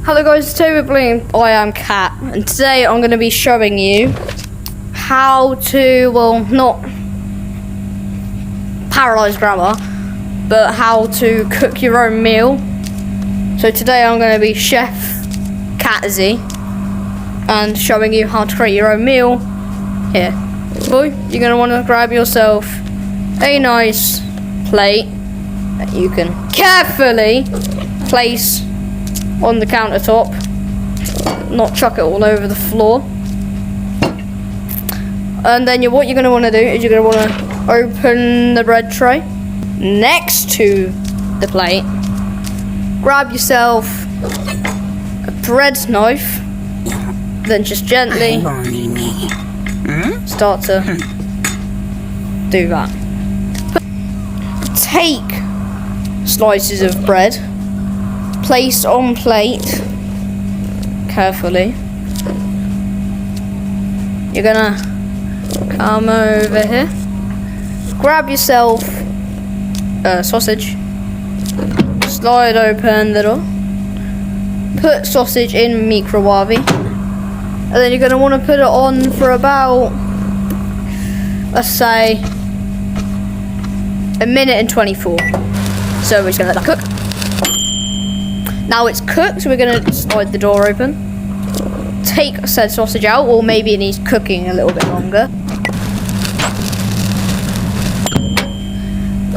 Hello guys, it's Toby Bling. I am Kat, and today I'm going to be showing you how to, well, not paralyze grandma, but how to cook your own meal. So today I'm going to be Chef Catzy and showing you how to create your own meal. Here, boy, you're going to want to grab yourself a nice plate that you can carefully place on the countertop, not chuck it all over the floor. And then what you're going to want to do is you're going to want to open the bread tray next to the plate, grab yourself a bread knife, then just gently start to do that. Take slices of bread, place on plate carefully. You're gonna come over here, grab yourself a sausage, slide open the door, put sausage in microwave, and then you're gonna want to put it on for about, let's say, 1 minute and 24. So we're just gonna let that cook. Now it's cooked, so we're gonna slide the door open, take said sausage out, or maybe it needs cooking a little bit longer.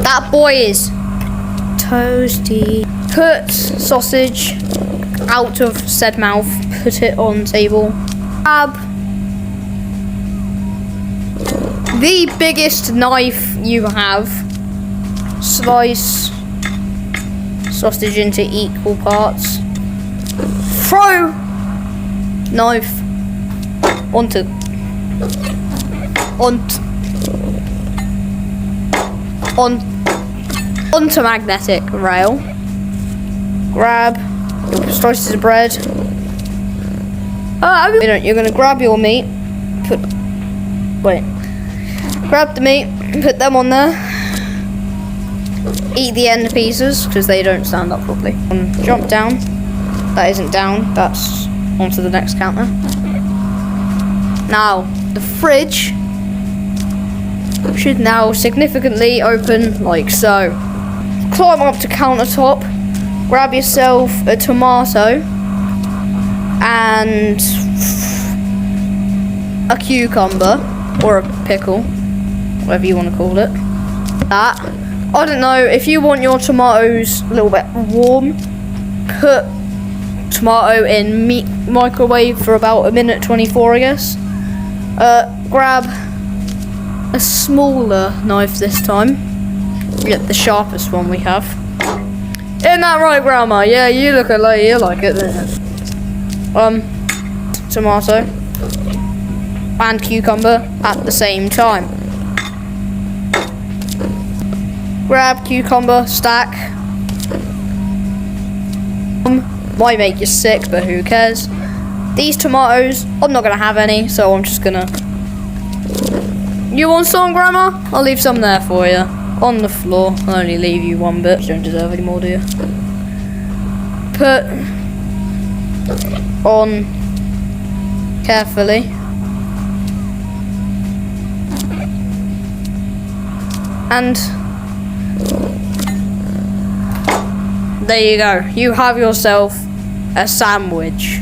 That boy is toasty. Put sausage out of said mouth, put it on table. Grab the biggest knife you have, slice sausage into equal parts, throw knife onto magnetic rail, grab your slices of bread. You're gonna grab your meat, grab the meat, put them on there. Eat the end pieces because they don't stand up properly. Jump down. That isn't down, that's onto the next counter. Now, the fridge should now significantly open like so. Climb up to countertop, grab yourself a tomato and a cucumber or a pickle, whatever you want to call it. That. I don't know, if you want your tomatoes a little bit warm, put tomato in microwave for about 1 minute 24, I guess. Grab a smaller knife this time. Get the sharpest one we have. Isn't that right, Grandma? Yeah, you look like you like it. Tomato and cucumber at the same time. Grab cucumber, stack. Might make you sick, but who cares? These tomatoes, I'm not gonna have any, so I'm just gonna. You want some, Grandma? I'll leave some there for you. On the floor. I'll only leave you one bit. You don't deserve any more, do you? Put on carefully. And there you go. You have yourself a sandwich.